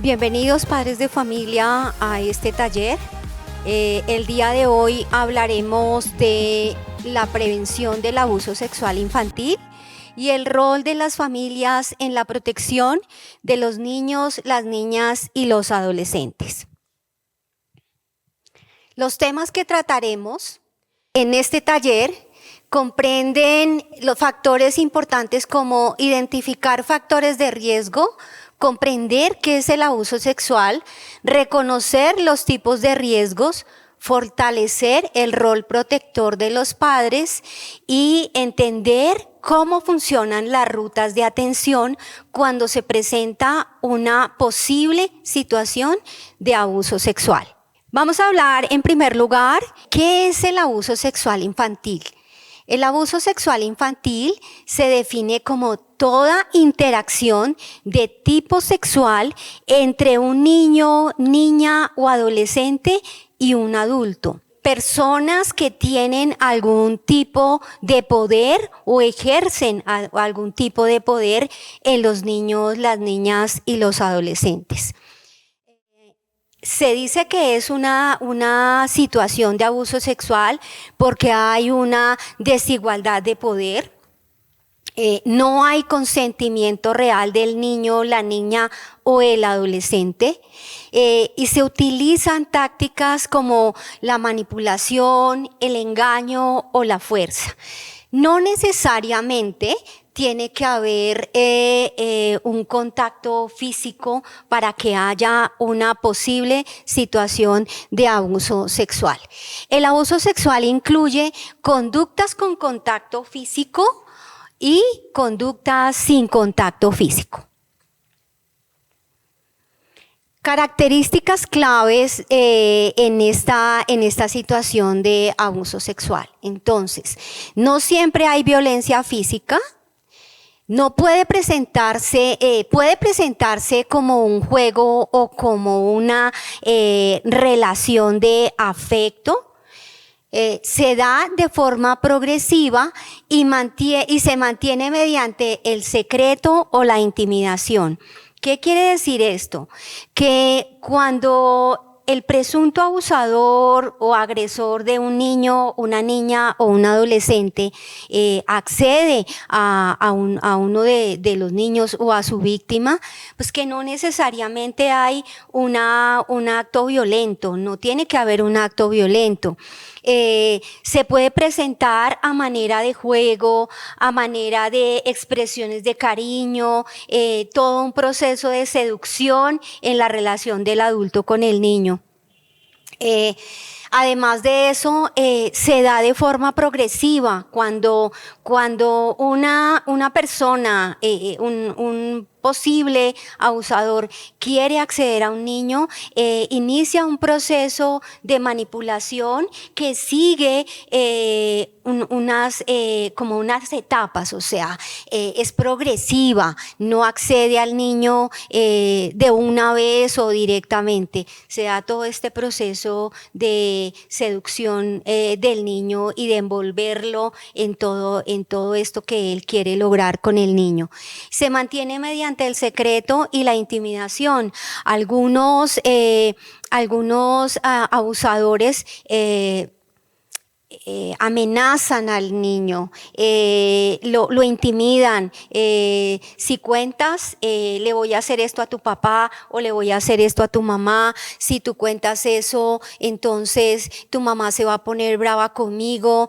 Bienvenidos padres de familia a este taller. El día de hoy hablaremos de la prevención del abuso sexual infantil y el rol de las familias en la protección de los niños, las niñas y los adolescentes. Los temas que trataremos en este taller comprenden los factores importantes como identificar factores de riesgo, comprender qué es el abuso sexual, reconocer los tipos de riesgos, fortalecer el rol protector de los padres y entender cómo funcionan las rutas de atención cuando se presenta una posible situación de abuso sexual. Vamos a hablar en primer lugar, ¿qué es el abuso sexual infantil? El abuso sexual infantil se define como toda interacción de tipo sexual entre un niño, niña o adolescente y un adulto. Personas que tienen algún tipo de poder o ejercen algún tipo de poder en los niños, las niñas y los adolescentes. Se dice que es una situación de abuso sexual porque hay una desigualdad de poder, no hay consentimiento real del niño, la niña o el adolescente, y se utilizan tácticas como la manipulación, el engaño o la fuerza. No necesariamente tiene que haber un contacto físico para que haya una posible situación de abuso sexual. El abuso sexual incluye conductas con contacto físico y conductas sin contacto físico. Características claves en esta situación de abuso sexual. Entonces, no siempre hay violencia física. No puede presentarse como un juego o como una relación de afecto. Se da de forma progresiva y se mantiene mediante el secreto o la intimidación. ¿Qué quiere decir esto? Que cuando el presunto abusador o agresor de un niño, una niña o un adolescente accede a uno de los niños o a su víctima, pues que no necesariamente hay un acto violento, no tiene que haber un acto violento. Se puede presentar a manera de juego, a manera de expresiones de cariño, todo un proceso de seducción en la relación del adulto con el niño. Además de eso, se da de forma progresiva cuando una persona, un posible abusador quiere acceder a un niño, inicia un proceso de manipulación que sigue como unas etapas, o sea, es progresiva, no accede al niño de una vez o directamente, se da todo este proceso de seducción del niño y de envolverlo en todo esto que él quiere lograr con el niño. Se mantiene mediante el secreto y la intimidación. Algunos abusadores amenazan al niño, lo intimidan. Si cuentas, le voy a hacer esto a tu papá o le voy a hacer esto a tu mamá. Si tú cuentas eso, entonces tu mamá se va a poner brava conmigo,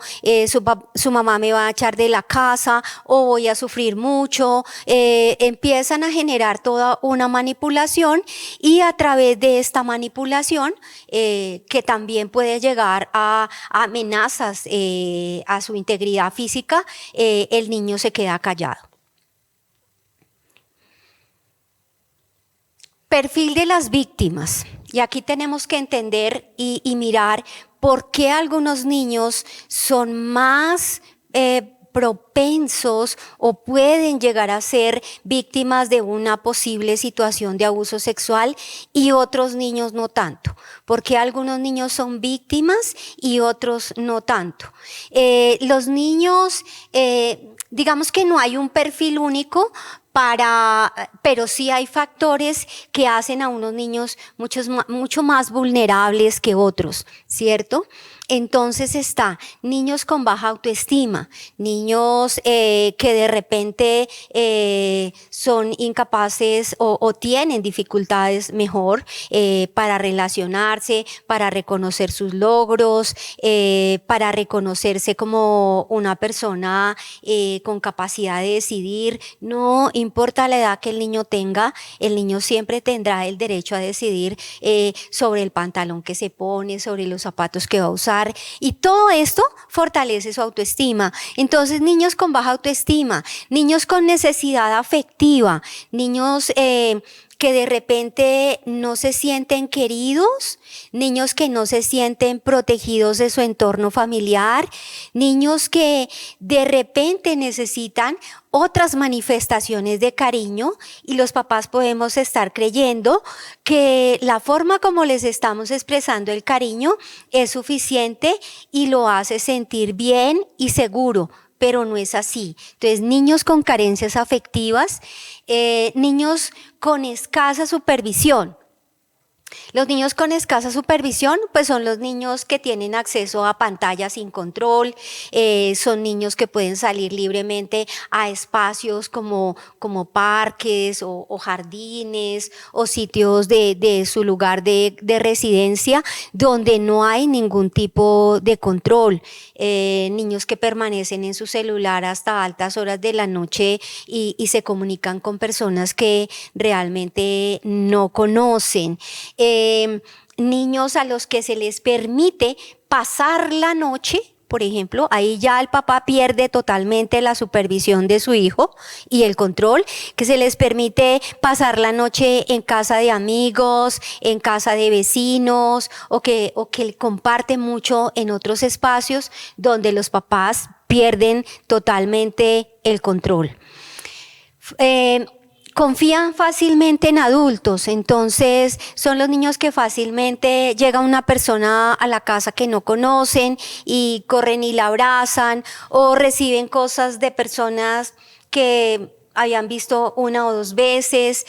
su mamá me va a echar de la casa o voy a sufrir mucho. Empiezan a generar toda una manipulación y a través de esta manipulación, que también puede llegar a amenazas a su integridad física, el niño se queda callado. Perfil de las víctimas. Y aquí tenemos que entender y mirar por qué algunos niños son más propensos o pueden llegar a ser víctimas de una posible situación de abuso sexual y otros niños no tanto. Porque algunos niños son víctimas y otros no tanto. Los niños, digamos que no hay un perfil único, pero sí hay factores que hacen a unos niños mucho más vulnerables que otros, ¿cierto? Entonces está niños con baja autoestima, niños que de repente son incapaces o tienen dificultades mejor para relacionarse, para reconocer sus logros, para reconocerse como una persona con capacidad de decidir. No importa la edad que el niño tenga, el niño siempre tendrá el derecho a decidir sobre el pantalón que se pone, sobre los zapatos que va a usar. Y todo esto fortalece su autoestima. Entonces, niños con baja autoestima, niños con necesidad afectiva, niños que de repente no se sienten queridos, niños que no se sienten protegidos de su entorno familiar, niños que de repente necesitan otras manifestaciones de cariño, y los papás podemos estar creyendo que la forma como les estamos expresando el cariño es suficiente y lo hace sentir bien y seguro, pero no es así. Entonces, niños con carencias afectivas, niños con escasa supervisión. Los niños con escasa supervisión, pues son los niños que tienen acceso a pantallas sin control, son niños que pueden salir libremente a espacios como parques o jardines o sitios de su lugar de residencia donde no hay ningún tipo de control. Niños que permanecen en su celular hasta altas horas de la noche y se comunican con personas que realmente no conocen. Niños a los que se les permite pasar la noche, por ejemplo, ahí ya el papá pierde totalmente la supervisión de su hijo y el control, que se les permite pasar la noche en casa de amigos, en casa de vecinos, o que comparte mucho en otros espacios donde los papás pierden totalmente el control. Confían fácilmente en adultos, entonces son los niños que fácilmente llega una persona a la casa que no conocen y corren y la abrazan, o reciben cosas de personas que habían visto una o dos veces,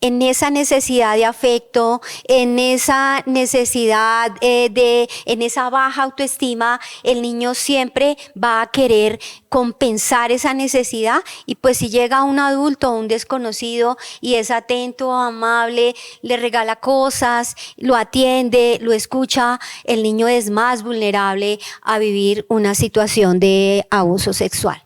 en esa necesidad de afecto, en esa necesidad en esa baja autoestima, el niño siempre va a querer compensar esa necesidad, y pues si llega un adulto o un desconocido y es atento, amable, le regala cosas, lo atiende, lo escucha, el niño es más vulnerable a vivir una situación de abuso sexual.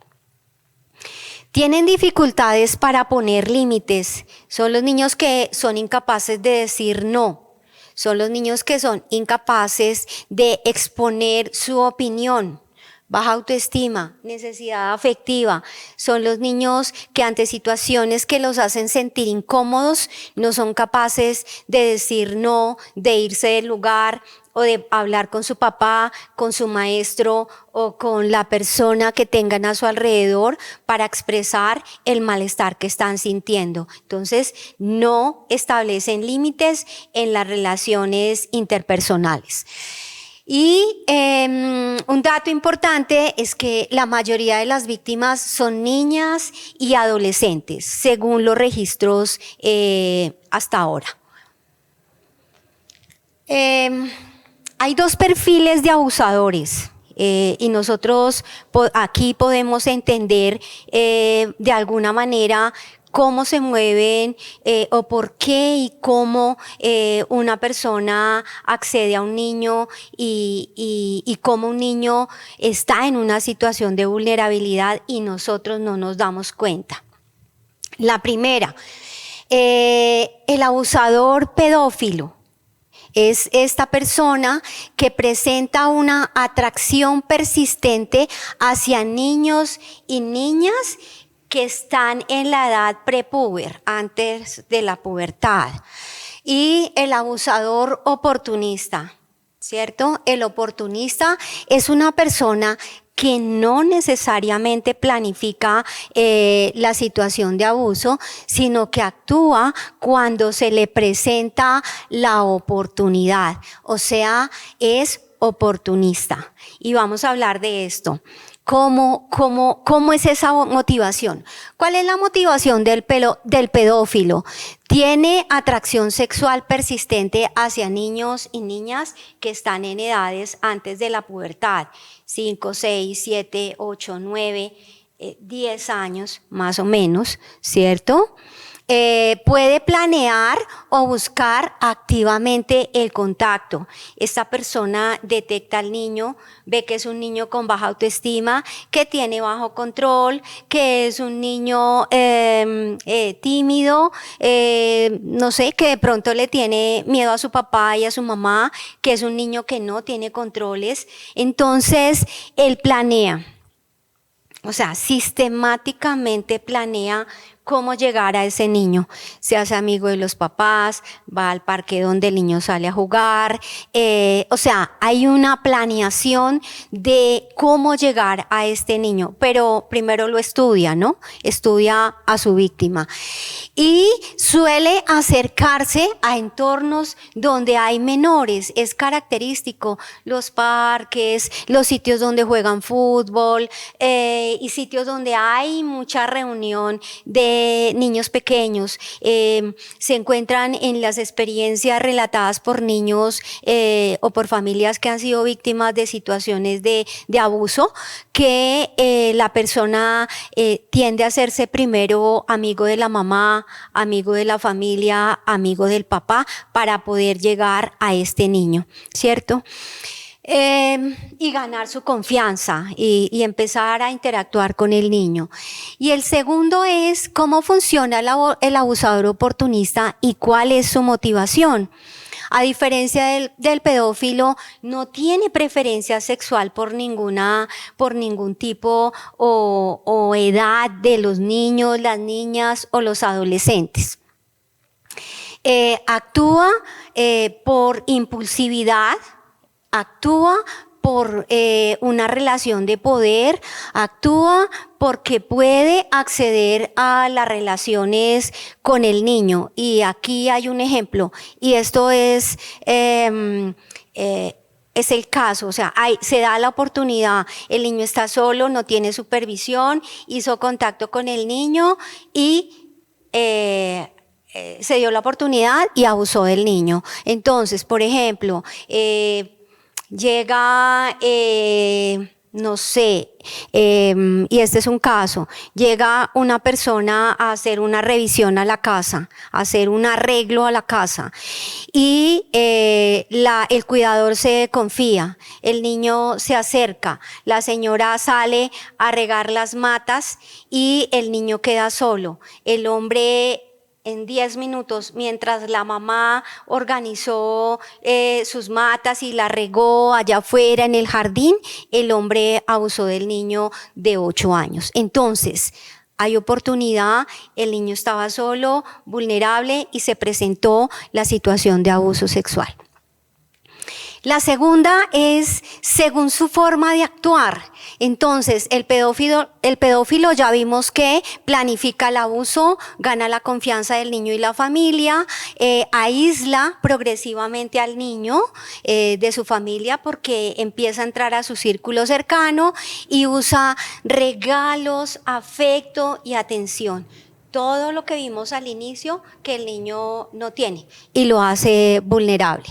Tienen dificultades para poner límites. Son los niños que son incapaces de decir no. Son los niños que son incapaces de exponer su opinión. Baja autoestima, necesidad afectiva. Son los niños que ante situaciones que los hacen sentir incómodos no son capaces de decir no, de irse del lugar, o de hablar con su papá, con su maestro o con la persona que tengan a su alrededor para expresar el malestar que están sintiendo. Entonces, no establecen límites en las relaciones interpersonales. Y un dato importante es que la mayoría de las víctimas son niñas y adolescentes, según los registros hasta ahora. Hay dos perfiles de abusadores y nosotros aquí podemos entender de alguna manera cómo se mueven o por qué y cómo una persona accede a un niño y cómo un niño está en una situación de vulnerabilidad y nosotros no nos damos cuenta. La primera, el abusador pedófilo. Es esta persona que presenta una atracción persistente hacia niños y niñas que están en la edad prepúber, antes de la pubertad. Y el abusador oportunista, ¿cierto? El oportunista es una persona que no necesariamente planifica la situación de abuso, sino que actúa cuando se le presenta la oportunidad, o sea, es oportunista. Y vamos a hablar de esto. ¿Cómo es esa motivación? ¿Cuál es la motivación del pedófilo? Tiene atracción sexual persistente hacia niños y niñas que están en edades antes de la pubertad, 5, 6, 7, 8, 9, 10 años más o menos, ¿cierto? Puede planear o buscar activamente el contacto. Esta persona detecta al niño, ve que es un niño con baja autoestima, que tiene bajo control, que es un niño tímido, no sé, que de pronto le tiene miedo a su papá y a su mamá, que es un niño que no tiene controles. Entonces, él planea. O sea, sistemáticamente planea cómo llegar a ese niño. Se hace amigo de los papás, va al parque donde el niño sale a jugar. O sea, hay una planeación de cómo llegar a este niño, pero primero lo estudia, ¿no? Estudia a su víctima. Y suele acercarse a entornos donde hay menores. Es característico los parques, los sitios donde juegan fútbol y sitios donde hay mucha reunión de niños pequeños. Se encuentran en las experiencias relatadas por niños o por familias que han sido víctimas de situaciones de abuso, que la persona tiende a hacerse primero amigo de la mamá, amigo de la familia, amigo del papá, para poder llegar a este niño, ¿cierto? Y ganar su confianza y empezar a interactuar con el niño. Y el segundo es cómo funciona el abusador oportunista y cuál es su motivación. A diferencia del pedófilo, no tiene preferencia sexual por ningún tipo o edad de los niños, las niñas o los adolescentes. Actúa por impulsividad, actúa por una relación de poder, actúa porque puede acceder a las relaciones con el niño. Y aquí hay un ejemplo, y esto es el caso, o sea, se da la oportunidad, el niño está solo, no tiene supervisión, hizo contacto con el niño y se dio la oportunidad y abusó del niño. Entonces, por ejemplo, llega, no sé, y este es un caso, llega una persona a hacer una revisión a la casa, a hacer un arreglo a la casa y el cuidador se confía, el niño se acerca, la señora sale a regar las matas y el niño queda solo, el hombre en 10 minutos, mientras la mamá organizó sus matas y la regó allá afuera en el jardín, el hombre abusó del niño de 8 años. Entonces, hay oportunidad, el niño estaba solo, vulnerable y se presentó la situación de abuso sexual. La segunda es según su forma de actuar. Entonces, el pedófilo ya vimos que planifica el abuso, gana la confianza del niño y la familia, aísla progresivamente al niño de su familia porque empieza a entrar a su círculo cercano y usa regalos, afecto y atención. Todo lo que vimos al inicio que el niño no tiene y lo hace vulnerable.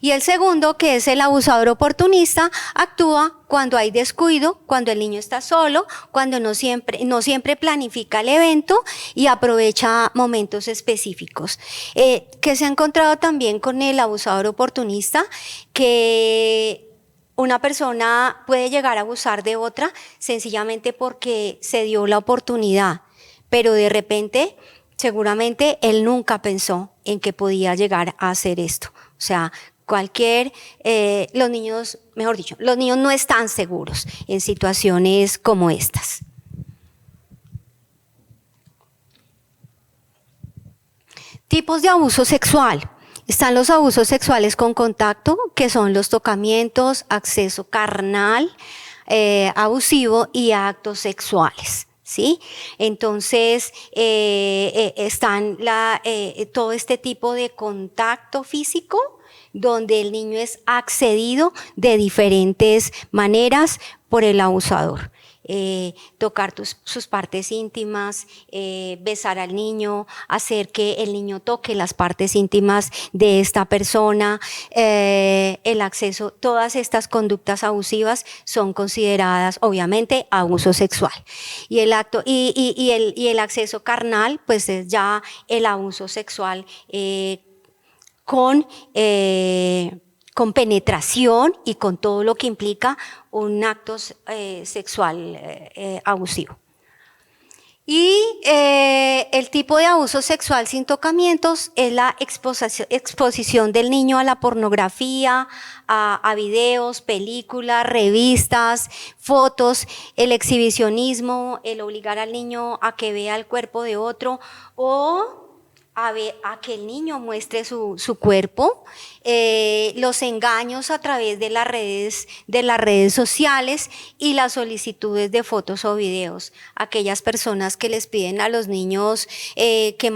Y el segundo, que es el abusador oportunista, actúa cuando hay descuido, cuando el niño está solo, cuando no siempre planifica el evento y aprovecha momentos específicos. Que se ha encontrado también con el abusador oportunista, que una persona puede llegar a abusar de otra sencillamente porque se dio la oportunidad. Pero de repente, seguramente él nunca pensó en que podía llegar a hacer esto. O sea, los niños no están seguros en situaciones como estas. Tipos de abuso sexual. Están los abusos sexuales con contacto, que son los tocamientos, acceso carnal, abusivo y actos sexuales. ¿Sí? Entonces, están todo este tipo de contacto físico donde el niño es accedido de diferentes maneras por el abusador. tocar sus partes íntimas, besar al niño, hacer que el niño toque las partes íntimas de esta persona, el acceso, todas estas conductas abusivas son consideradas obviamente abuso sexual. Y el acceso carnal pues es ya el abuso sexual con penetración y con todo lo que implica un acto sexual abusivo. Y el tipo de abuso sexual sin tocamientos es la exposición del niño a la pornografía, a videos, películas, revistas, fotos, el exhibicionismo, el obligar al niño a que vea el cuerpo de otro o a que el niño muestre su cuerpo, los engaños a través de las redes sociales y las solicitudes de fotos o videos. Aquellas personas que les piden a los niños que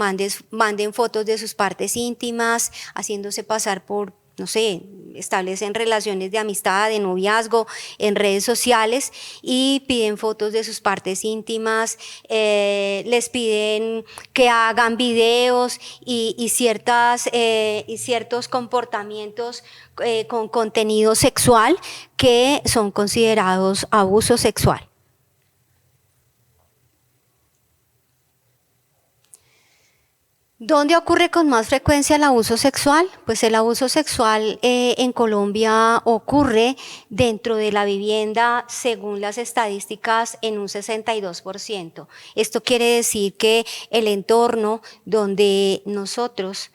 manden fotos de sus partes íntimas, haciéndose pasar por, no sé, establecen relaciones de amistad, de noviazgo en redes sociales y piden fotos de sus partes íntimas, les piden que hagan videos y ciertos comportamientos con contenido sexual que son considerados abuso sexual. ¿Dónde ocurre con más frecuencia el abuso sexual? Pues el abuso sexual en Colombia ocurre dentro de la vivienda, según las estadísticas, en un 62%. Esto quiere decir que el entorno donde nosotros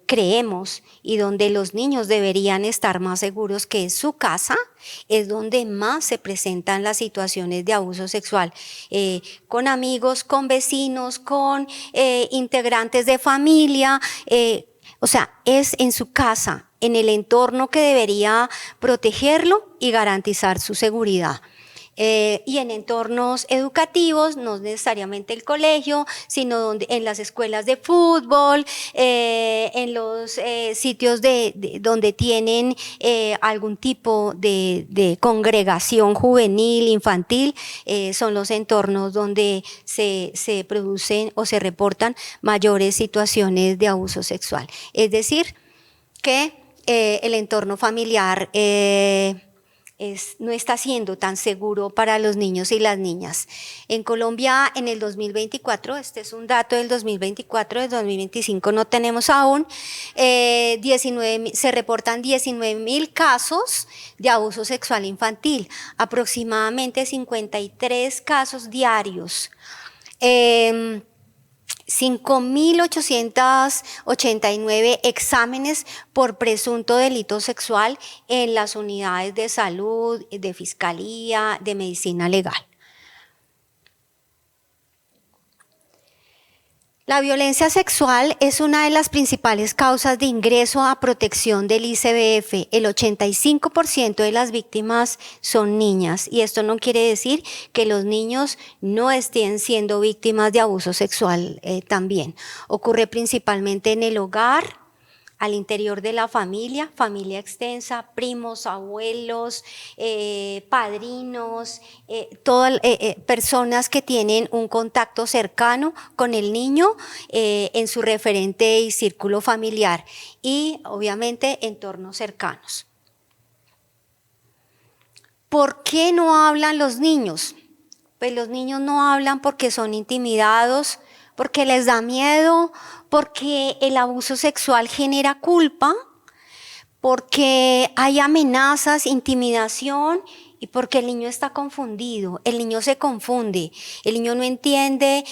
creemos y donde los niños deberían estar más seguros, que es su casa, es donde más se presentan las situaciones de abuso sexual, con amigos, con vecinos, con integrantes de familia, o sea, es en su casa, en el entorno que debería protegerlo y garantizar su seguridad. Y en entornos educativos, no necesariamente el colegio, sino en las escuelas de fútbol, en los sitios donde tienen algún tipo de congregación juvenil, infantil, son los entornos donde se producen o se reportan mayores situaciones de abuso sexual. Es decir, que el entorno familiar no está siendo tan seguro para los niños y las niñas. En Colombia, en el 2024, este es un dato del 2024, del 2025 no tenemos aún, se reportan 19.000 casos de abuso sexual infantil, aproximadamente 53 casos diarios. 5.889 exámenes por presunto delito sexual en las unidades de salud, de fiscalía, de medicina legal. La violencia sexual es una de las principales causas de ingreso a protección del ICBF. El 85% de las víctimas son niñas y esto no quiere decir que los niños no estén siendo víctimas de abuso sexual también. Ocurre principalmente en el hogar, al interior de la familia extensa, primos, abuelos, padrinos, todas personas que tienen un contacto cercano con el niño en su referente y círculo familiar y obviamente entornos cercanos. ¿Por qué no hablan los niños? Pues los niños no hablan porque son intimidados, porque les da miedo, porque el abuso sexual genera culpa, porque hay amenazas, intimidación y porque el niño está confundido, el niño se confunde, el niño no entiende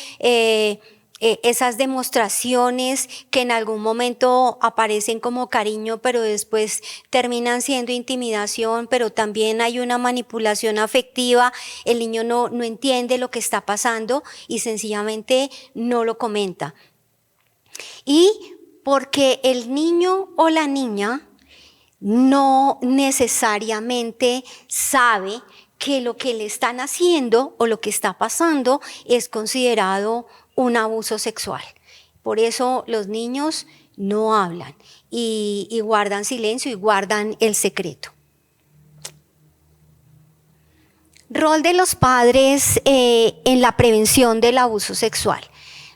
esas demostraciones que en algún momento aparecen como cariño, pero después terminan siendo intimidación, pero también hay una manipulación afectiva, el niño no entiende lo que está pasando y sencillamente no lo comenta. Y porque el niño o la niña no necesariamente sabe que lo que le están haciendo o lo que está pasando es considerado un abuso sexual. Por eso los niños no hablan y guardan silencio y guardan el secreto. Rol de los padres en la prevención del abuso sexual.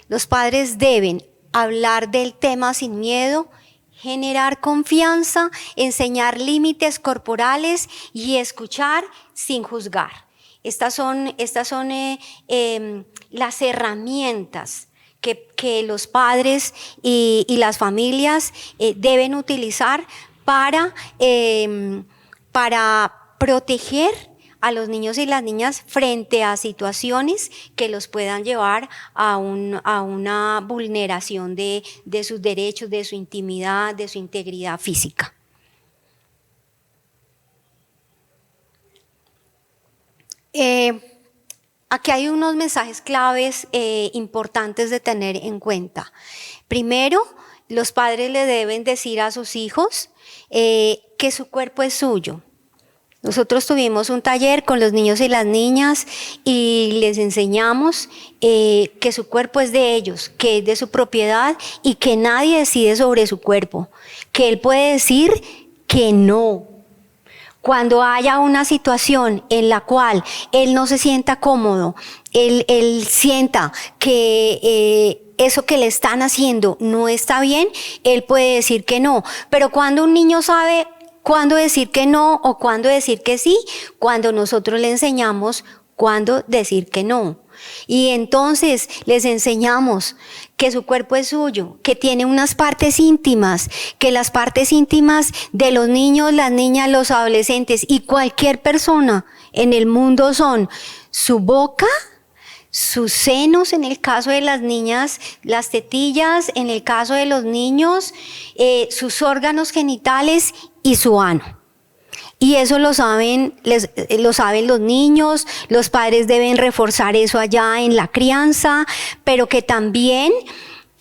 Los padres deben hablar del tema sin miedo, generar confianza, enseñar límites corporales y escuchar sin juzgar. Estas son las herramientas que los padres y las familias deben utilizar para proteger a los niños y las niñas frente a situaciones que los puedan llevar a una vulneración de sus derechos, de su intimidad, de su integridad física. Aquí hay unos mensajes claves importantes de tener en cuenta. Primero, los padres le deben decir a sus hijos que su cuerpo es suyo. Nosotros tuvimos un taller con los niños y las niñas y les enseñamos que su cuerpo es de ellos, que es de su propiedad y que nadie decide sobre su cuerpo, que él puede decir que no. Cuando haya una situación en la cual él no se sienta cómodo, él sienta que eso que le están haciendo no está bien, él puede decir que no. Pero cuando un niño sabe cuándo decir que no o cuándo decir que sí, cuando nosotros le enseñamos cuándo decir que no. Y entonces les enseñamos que su cuerpo es suyo, que tiene unas partes íntimas, que las partes íntimas de los niños, las niñas, los adolescentes y cualquier persona en el mundo son su boca, sus senos en el caso de las niñas, las tetillas en el caso de los niños, sus órganos genitales y su ano. Y eso lo saben los niños, los padres deben reforzar eso allá en la crianza, pero que también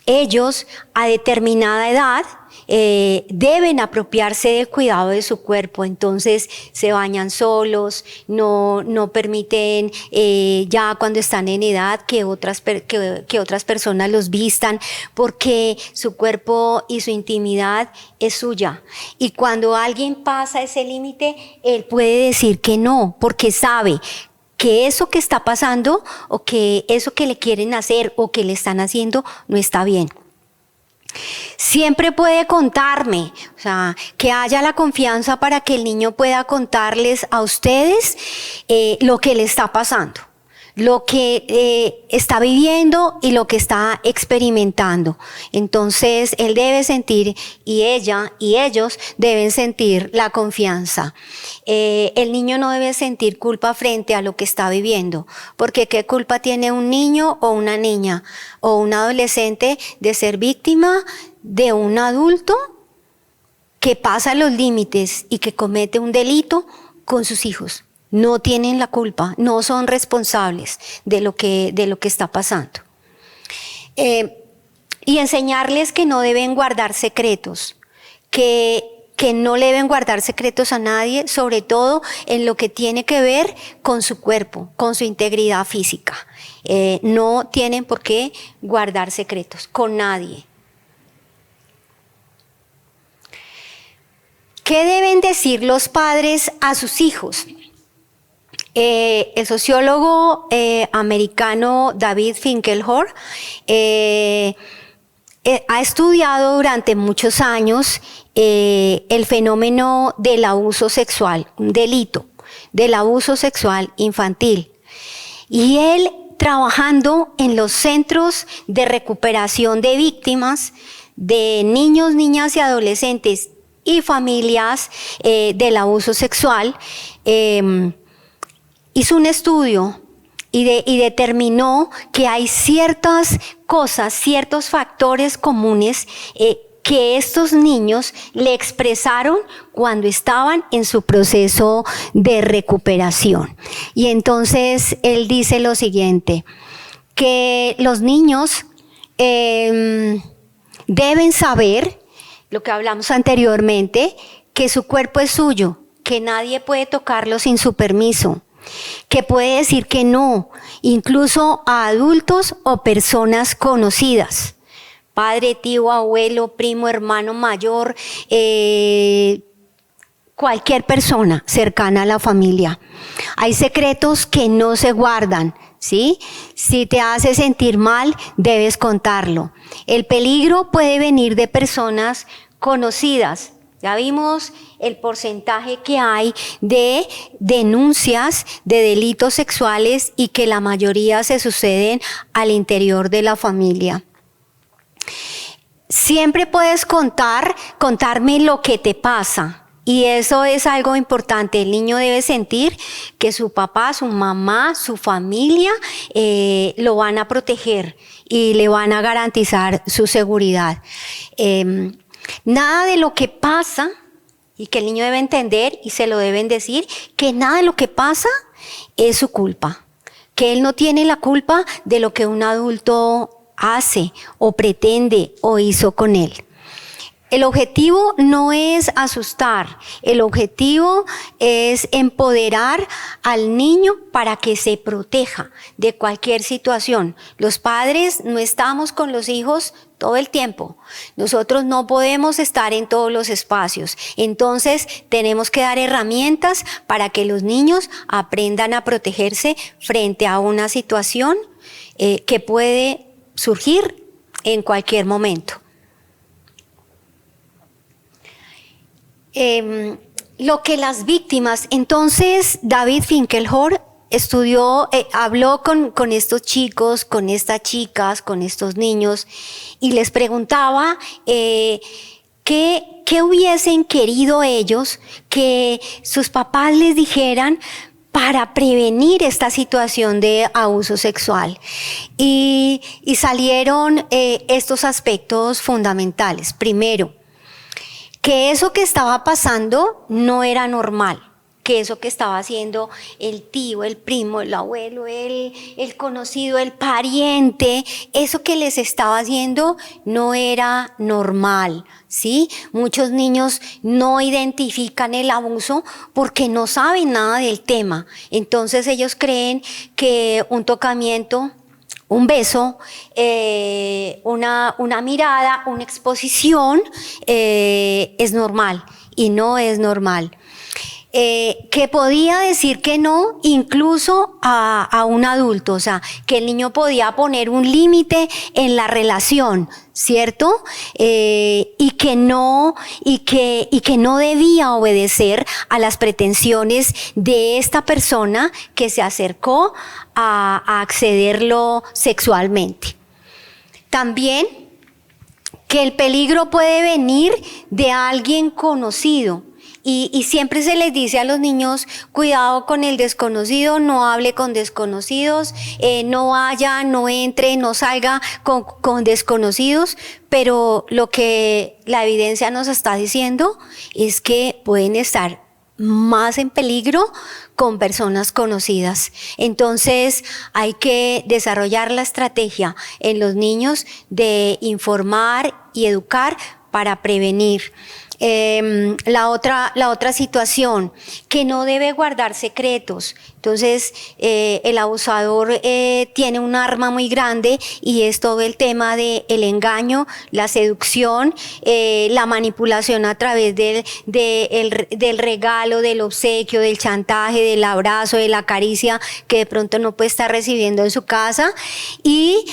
ellos a determinada edad deben apropiarse del cuidado de su cuerpo. Entonces se bañan solos, no permiten ya cuando están en edad que otras personas los vistan, porque su cuerpo y su intimidad es suya. Y cuando alguien pasa ese límite, él puede decir que no, porque sabe que eso que está pasando o que eso que le quieren hacer o que le están haciendo no está bien. Siempre puede contarme, o sea, que haya la confianza para que el niño pueda contarles a ustedes lo que le está pasando, lo que está viviendo y lo que está experimentando. Entonces, él debe sentir, y ella y ellos deben sentir la confianza. El niño no debe sentir culpa frente a lo que está viviendo, porque ¿qué culpa tiene un niño o una niña o un adolescente de ser víctima de un adulto que pasa los límites y que comete un delito con sus hijos? No tienen la culpa, no son responsables de lo que está pasando. Y enseñarles que no deben guardar secretos, que no le deben guardar secretos a nadie, sobre todo en lo que tiene que ver con su cuerpo, con su integridad física. No tienen por qué guardar secretos con nadie. ¿Qué deben decir los padres a sus hijos? El sociólogo americano David Finkelhor ha estudiado durante muchos años el fenómeno del abuso sexual, un delito del abuso sexual infantil. Y él, trabajando en los centros de recuperación de víctimas, de niños, niñas y adolescentes y familias del abuso sexual, hizo un estudio y determinó que hay ciertas cosas, ciertos factores comunes que estos niños le expresaron cuando estaban en su proceso de recuperación. Y entonces él dice lo siguiente, que los niños deben saber, lo que hablamos anteriormente, que su cuerpo es suyo, que nadie puede tocarlo sin su permiso, que puede decir que no, incluso a adultos o personas conocidas, padre, tío, abuelo, primo, hermano mayor, cualquier persona cercana a la familia. Hay secretos que no se guardan, ¿sí? Si te hace sentir mal, debes contarlo. El peligro puede venir de personas conocidas. Ya vimos el porcentaje que hay de denuncias de delitos sexuales y que la mayoría se suceden al interior de la familia. Siempre puedes contarme lo que te pasa. Y eso es algo importante. El niño debe sentir que su papá, su mamá, su familia lo van a proteger y le van a garantizar su seguridad. Nada de lo que pasa, y que el niño debe entender y se lo deben decir, que nada de lo que pasa es su culpa. Que él no tiene la culpa de lo que un adulto hace o pretende o hizo con él. El objetivo no es asustar, el objetivo es empoderar al niño para que se proteja de cualquier situación. Los padres no estamos con los hijos todo el tiempo. Nosotros no podemos estar en todos los espacios. Entonces tenemos que dar herramientas para que los niños aprendan a protegerse frente a una situación que puede surgir en cualquier momento. Lo que las víctimas, entonces David Finkelhor estudió, habló con estos chicos, con estas chicas, con estos niños y les preguntaba qué hubiesen querido ellos que sus papás les dijeran para prevenir esta situación de abuso sexual. Y salieron estos aspectos fundamentales. Primero, que eso que estaba pasando no era normal, que eso que estaba haciendo el tío, el primo, el abuelo, el conocido, el pariente, eso que les estaba haciendo no era normal, ¿sí? Muchos niños no identifican el abuso porque no saben nada del tema, entonces ellos creen que un tocamiento, un beso, una mirada, una exposición es normal y no es normal. Que podía decir que no incluso a un adulto, o sea, que el niño podía poner un límite en la relación, ¿cierto? Y que no debía obedecer a las pretensiones de esta persona que se acercó a accederlo sexualmente. También que el peligro puede venir de alguien conocido. Y siempre se les dice a los niños, cuidado con el desconocido, no hable con desconocidos, no vaya, no entre, no salga con desconocidos, pero lo que la evidencia nos está diciendo es que pueden estar más en peligro con personas conocidas. Entonces hay que desarrollar la estrategia en los niños de informar y educar para prevenir. La otra situación, que no debe guardar secretos. Entonces, el abusador tiene un arma muy grande y es todo el tema del engaño, la seducción, la manipulación a través del regalo, del obsequio, del chantaje, del abrazo, de la caricia que de pronto no puede estar recibiendo en su casa y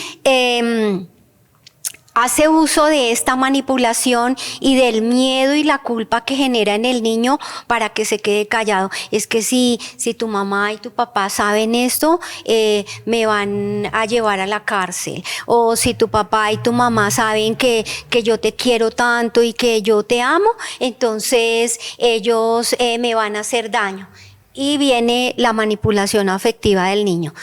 hace uso de esta manipulación y del miedo y la culpa que genera en el niño para que se quede callado. Es que si tu mamá y tu papá saben esto, me van a llevar a la cárcel. O si tu papá y tu mamá saben que yo te quiero tanto y que yo te amo, entonces ellos me van a hacer daño. Y viene la manipulación afectiva del niño.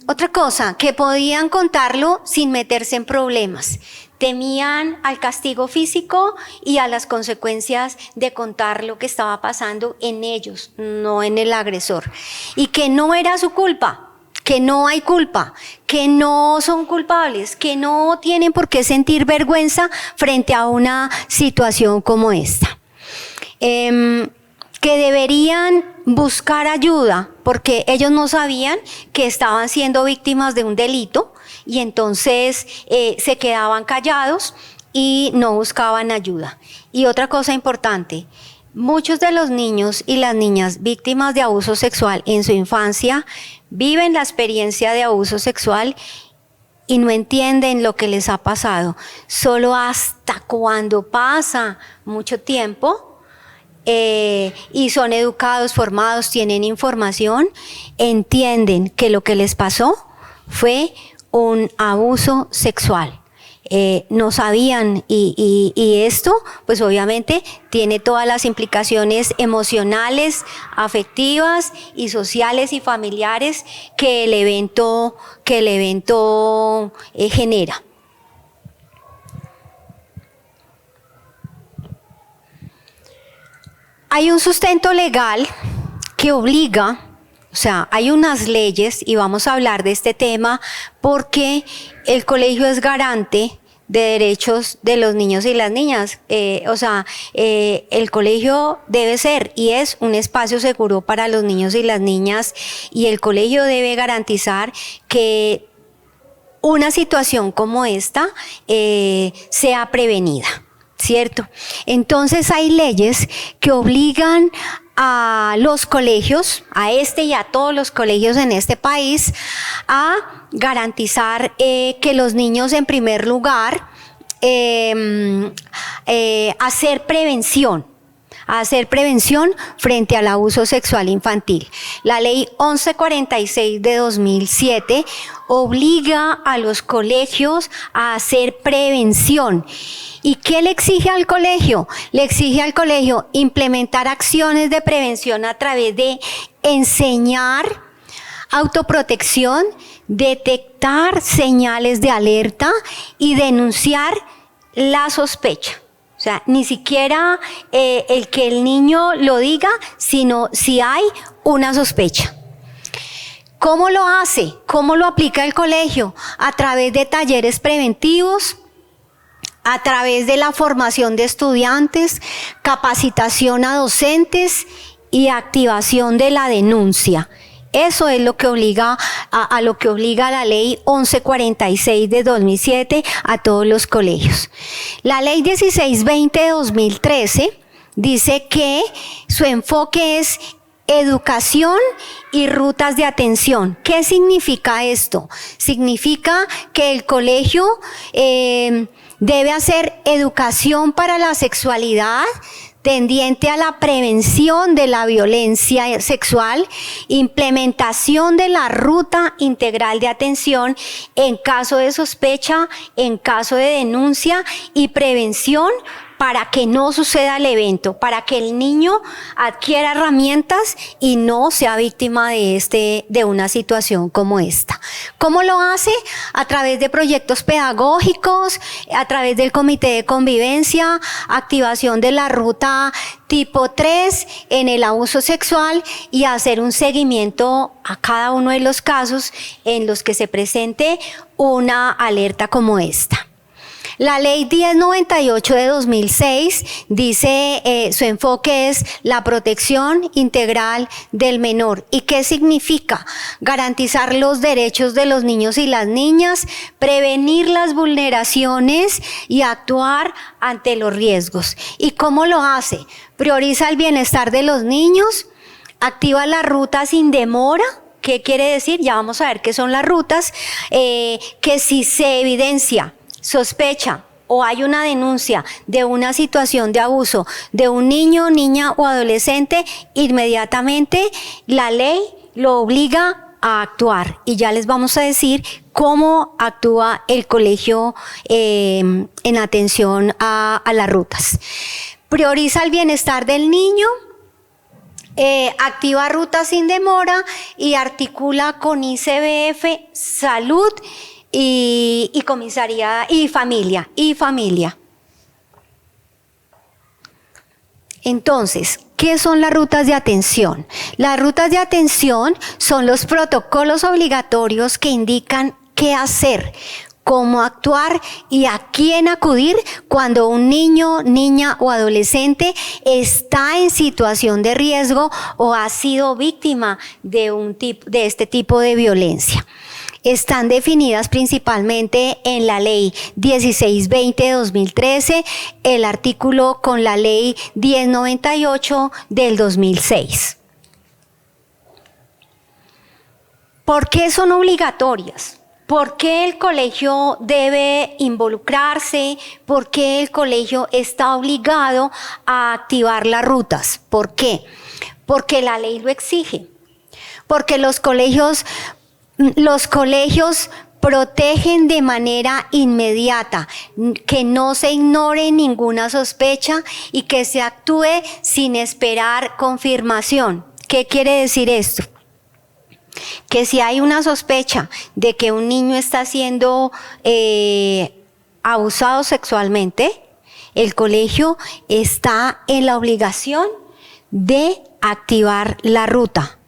Otra cosa, que podían contarlo sin meterse en problemas. Temían al castigo físico y a las consecuencias de contar lo que estaba pasando en ellos, no en el agresor. Y que no era su culpa, que no hay culpa, que no son culpables, que no tienen por qué sentir vergüenza frente a una situación como esta. Que deberían buscar ayuda porque ellos no sabían que estaban siendo víctimas de un delito y entonces se quedaban callados y no buscaban ayuda. Y otra cosa importante, Muchos de los niños y las niñas víctimas de abuso sexual en su infancia viven la experiencia de abuso sexual y no entienden lo que les ha pasado. Solo hasta cuando pasa mucho tiempo y son educados, formados, tienen información, entienden que lo que les pasó fue un abuso sexual. No sabían y esto pues obviamente tiene todas las implicaciones emocionales, afectivas y sociales y familiares que el evento genera. Hay un sustento legal que obliga, o sea, hay unas leyes y vamos a hablar de este tema porque el colegio es garante de derechos de los niños y las niñas. El colegio debe ser y es un espacio seguro para los niños y las niñas y el colegio debe garantizar que una situación como esta sea prevenida, ¿cierto? Entonces hay leyes que obligan a los colegios, a este y a todos los colegios en este país, a garantizar que los niños en primer lugar, hacer prevención frente al abuso sexual infantil. La ley 1146 de 2007 obliga a los colegios a hacer prevención. ¿Y qué le exige al colegio? Le exige al colegio implementar acciones de prevención a través de enseñar autoprotección, detectar señales de alerta y denunciar la sospecha. O sea, ni siquiera el que el niño lo diga, sino si hay una sospecha. ¿Cómo lo hace? ¿Cómo lo aplica el colegio? A través de talleres preventivos, a través de la formación de estudiantes, capacitación a docentes y activación de la denuncia. Eso es lo que obliga a lo que obliga la ley 1146 de 2007 a todos los colegios. La ley 1620 de 2013 dice que su enfoque es educación y rutas de atención. ¿Qué significa esto? Significa que el colegio debe hacer educación para la sexualidad, tendiente a la prevención de la violencia sexual, implementación de la ruta integral de atención en caso de sospecha, en caso de denuncia y prevención para que no suceda el evento, para que el niño adquiera herramientas y no sea víctima de una situación como esta. ¿Cómo lo hace? A través de proyectos pedagógicos, a través del comité de convivencia, activación de la ruta tipo 3 en el abuso sexual y hacer un seguimiento a cada uno de los casos en los que se presente una alerta como esta. La ley 1098 de 2006 dice, su enfoque es la protección integral del menor. ¿Y qué significa? Garantizar los derechos de los niños y las niñas, prevenir las vulneraciones y actuar ante los riesgos. ¿Y cómo lo hace? Prioriza el bienestar de los niños, activa la ruta sin demora. ¿Qué quiere decir? Ya vamos a ver qué son las rutas, que si se evidencia sospecha o hay una denuncia de una situación de abuso de un niño, niña o adolescente, inmediatamente la ley lo obliga a actuar. Y ya les vamos a decir cómo actúa el colegio en atención a las rutas. Prioriza el bienestar del niño, activa rutas sin demora y articula con ICBF, salud y comisaría y familia. Entonces, ¿qué son las rutas de atención? Las rutas de atención son los protocolos obligatorios que indican qué hacer, cómo actuar y a quién acudir cuando un niño, niña o adolescente está en situación de riesgo o ha sido víctima de este tipo de violencia. están definidas principalmente en la Ley 1620 de 2013, el artículo con la Ley 1098 del 2006. ¿Por qué son obligatorias? ¿Por qué el colegio debe involucrarse? ¿Por qué el colegio está obligado a activar las rutas? ¿Por qué? Porque la ley lo exige. Porque los colegios protegen de manera inmediata, que no se ignore ninguna sospecha y que se actúe sin esperar confirmación. ¿Qué quiere decir esto? Que si hay una sospecha de que un niño está siendo abusado sexualmente, el colegio está en la obligación de activar la ruta.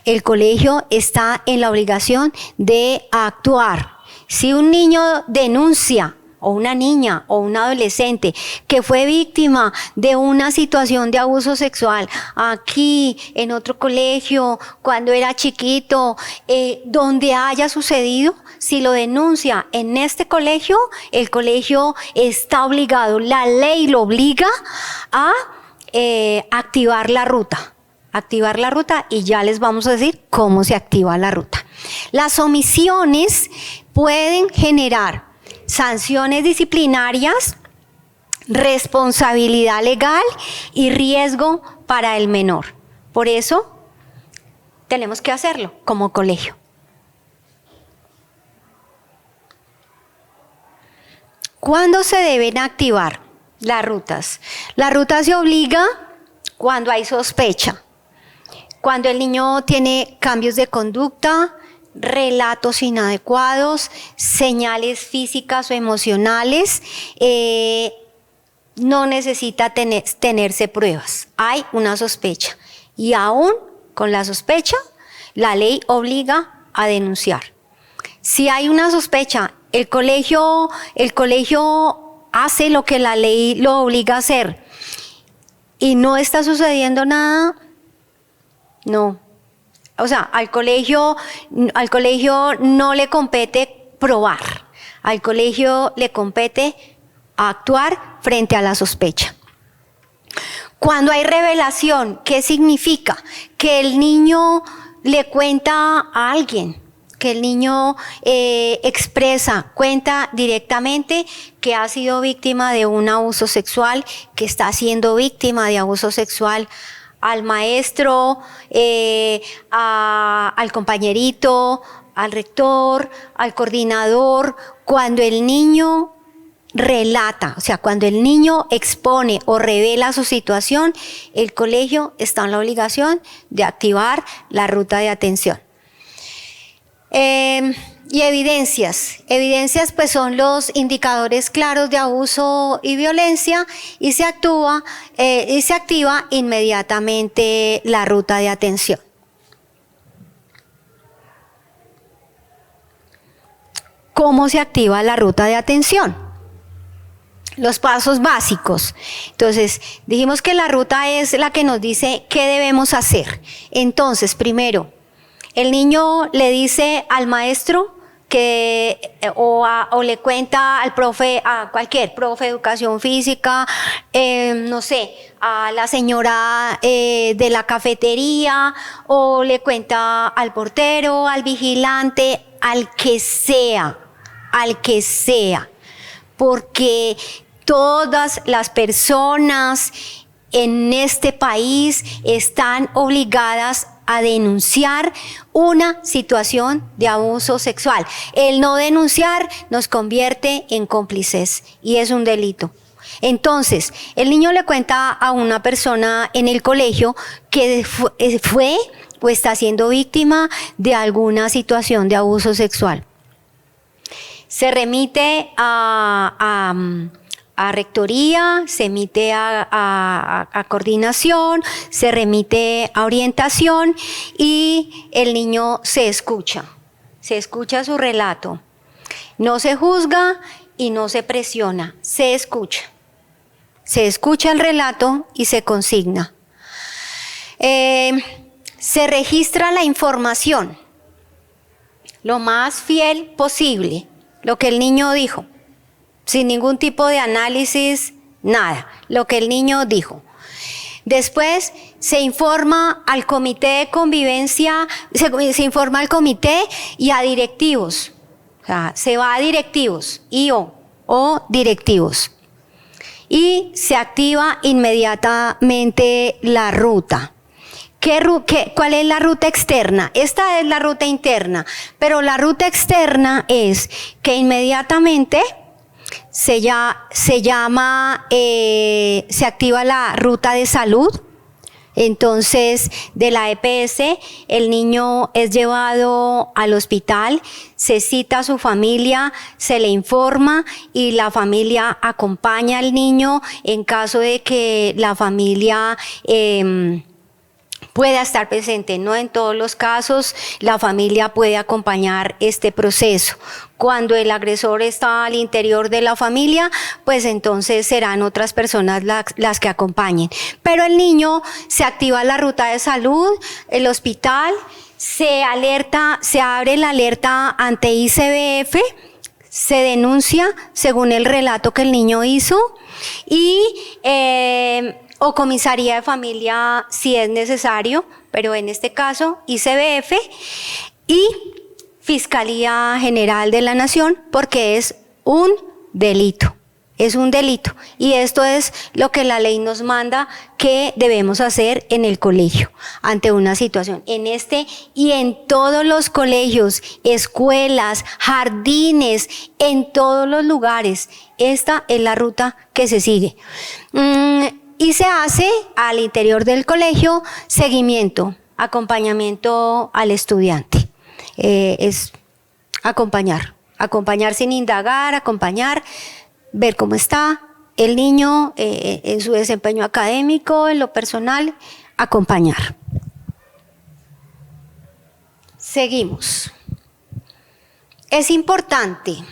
El colegio está en la obligación de actuar. Si un niño denuncia, o una niña o un adolescente que fue víctima de una situación de abuso sexual aquí, en otro colegio, cuando era chiquito, donde haya sucedido, si lo denuncia en este colegio, el colegio está obligado, la ley lo obliga a activar la ruta. Activar la ruta, y ya les vamos a decir cómo se activa la ruta. Las omisiones pueden generar sanciones disciplinarias, responsabilidad legal y riesgo para el menor. Por eso tenemos que hacerlo como colegio. ¿Cuándo se deben activar las rutas? La ruta se obliga cuando hay sospecha, cuando el niño tiene cambios de conducta, relatos inadecuados, señales físicas o emocionales, no necesita tenerse pruebas. Hay una sospecha y aún con la sospecha, la ley obliga a denunciar. Si hay una sospecha, el colegio hace lo que la ley lo obliga a hacer y no está sucediendo nada, no. O sea, al colegio no le compete probar, al colegio le compete actuar frente a la sospecha. Cuando hay revelación, ¿qué significa? Que el niño le cuenta a alguien, que el niño cuenta directamente que ha sido víctima de un abuso sexual, que está siendo víctima de abuso sexual, al maestro, al compañerito, al rector, al coordinador. Cuando el niño relata, o sea, cuando el niño expone o revela su situación, el colegio está en la obligación de activar la ruta de atención. Y evidencias pues son los indicadores claros de abuso y violencia y se activa inmediatamente la ruta de atención. ¿Cómo se activa la ruta de atención? Los pasos básicos. Entonces, dijimos que la ruta es la que nos dice qué debemos hacer. Entonces, primero, el niño le dice al maestro o le cuenta al profe, a cualquier profe de educación física, no sé, a la señora de la cafetería, o le cuenta al portero, al vigilante, al que sea, porque todas las personas en este país están obligadas a denunciar una situación de abuso sexual. El no denunciar nos convierte en cómplices y es un delito. Entonces, el niño le cuenta a una persona en el colegio que fue o está siendo víctima de alguna situación de abuso sexual. Se remite a rectoría, se emite a coordinación, se remite a orientación y el niño se escucha su relato. No se juzga y no se presiona, se escucha el relato y se consigna. Se registra la información lo más fiel posible, lo que el niño dijo, sin ningún tipo de análisis, nada, lo que el niño dijo. Después se informa al comité de convivencia, se informa al comité y a directivos. O sea, se va a directivos, o directivos. Y se activa inmediatamente la ruta. ¿Cuál es la ruta externa? Esta es la ruta interna, pero la ruta externa es que inmediatamente se activa la ruta de salud. Entonces, de la EPS, el niño es llevado al hospital, se cita a su familia, se le informa y la familia acompaña al niño en caso de que la familia pueda estar presente. No en todos los casos la familia puede acompañar este proceso. Cuando el agresor está al interior de la familia, pues entonces serán otras personas las que acompañen. Pero el niño se activa la ruta de salud, el hospital, se abre la alerta ante ICBF, se denuncia según el relato que el niño hizo y o comisaría de familia si es necesario, pero en este caso ICBF y Fiscalía General de la Nación, porque es un delito. Es un delito y esto es lo que la ley nos manda que debemos hacer en el colegio ante una situación. En este y en todos los colegios, escuelas, jardines, en todos los lugares, esta es la ruta que se sigue. Y se hace al interior del colegio seguimiento, acompañamiento al estudiante. Es acompañar sin indagar, acompañar, ver cómo está el niño en su desempeño académico, en lo personal, acompañar. Seguimos. Es importante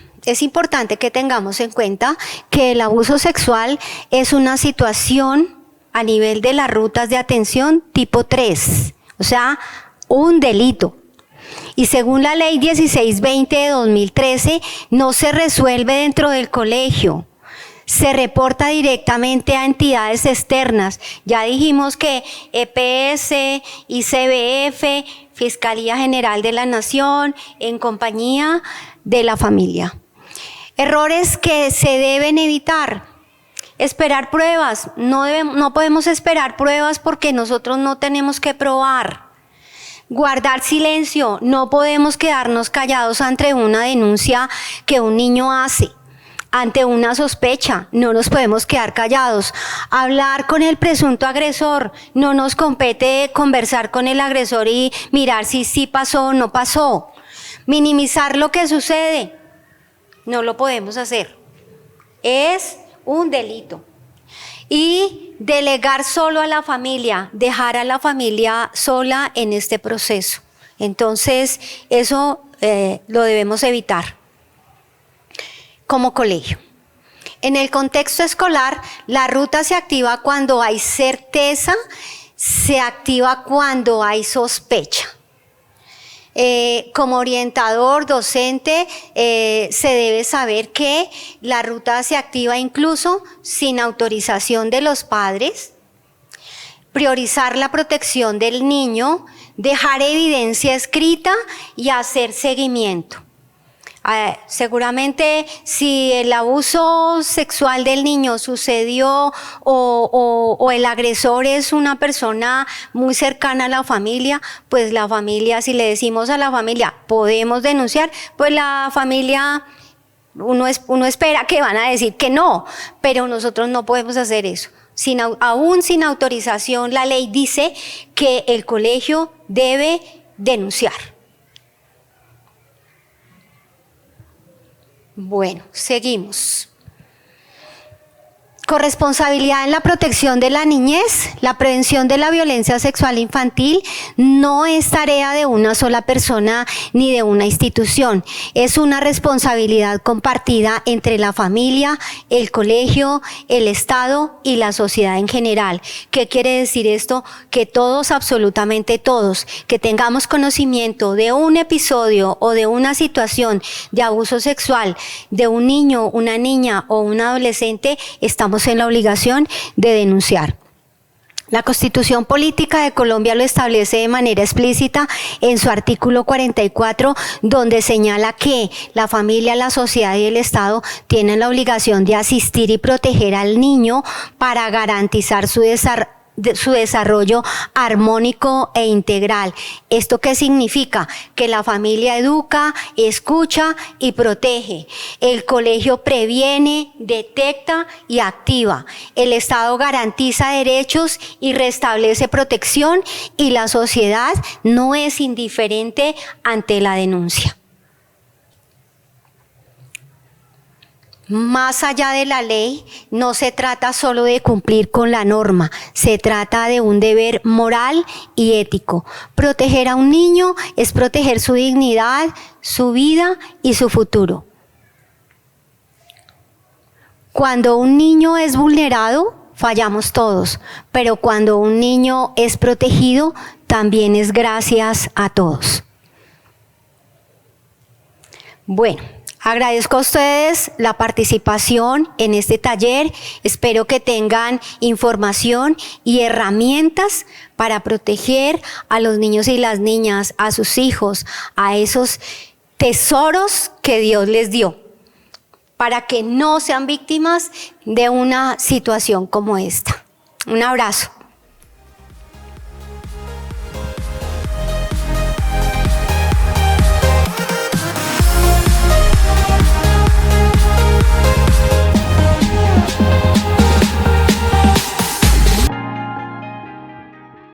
que tengamos en cuenta que el abuso sexual es una situación a nivel de las rutas de atención tipo 3, o sea, un delito. Y según la ley 1620 de 2013, no se resuelve dentro del colegio, se reporta directamente a entidades externas. Ya dijimos que EPS, ICBF, Fiscalía General de la Nación, en compañía de la familia. Errores que se deben evitar. Esperar pruebas. No podemos esperar pruebas porque nosotros no tenemos que probar. Guardar silencio. No podemos quedarnos callados ante una denuncia que un niño hace. Ante una sospecha, no nos podemos quedar callados. Hablar con el presunto agresor. No nos compete conversar con el agresor y mirar si sí pasó o no pasó. Minimizar lo que sucede. No lo podemos hacer. Es un delito. Y delegar solo a la familia, dejar a la familia sola en este proceso. Entonces, eso lo debemos evitar como colegio. En el contexto escolar, la ruta se activa cuando hay certeza, se activa cuando hay sospecha. Como orientador, docente, se debe saber que la ruta se activa incluso sin autorización de los padres, priorizar la protección del niño, dejar evidencia escrita y hacer seguimiento. Seguramente si el abuso sexual del niño sucedió o el agresor es una persona muy cercana a la familia, pues la familia, si le decimos a la familia, podemos denunciar, pues la familia, uno espera que van a decir que no, pero nosotros no podemos hacer eso. Aún sin autorización, la ley dice que el colegio debe denunciar. Bueno, seguimos. corresponsabilidad en la protección de la niñez, la prevención de la violencia sexual infantil no es tarea de una sola persona ni de una institución. Es una responsabilidad compartida entre la familia, el colegio, el Estado y la sociedad en general. ¿Qué quiere decir esto? Que todos, absolutamente todos, que tengamos conocimiento de un episodio o de una situación de abuso sexual de un niño, una niña o un adolescente, estamos en la obligación de denunciar. La Constitución Política de Colombia lo establece de manera explícita en su artículo 44, donde señala que la familia, la sociedad y el Estado tienen la obligación de asistir y proteger al niño para garantizar su desarrollo armónico e integral. ¿Esto qué significa? Que la familia educa, escucha y protege. El colegio previene, detecta y activa. El Estado garantiza derechos y restablece protección, y la sociedad no es indiferente ante la denuncia. Más allá de la ley, no se trata solo de cumplir con la norma, se trata de un deber moral y ético. Proteger a un niño es proteger su dignidad, su vida y su futuro. Cuando un niño es vulnerado, fallamos todos, pero cuando un niño es protegido, también es gracias a todos. Bueno. Agradezco a ustedes la participación en este taller. Espero que tengan información y herramientas para proteger a los niños y las niñas, a sus hijos, a esos tesoros que Dios les dio, para que no sean víctimas de una situación como esta. Un abrazo.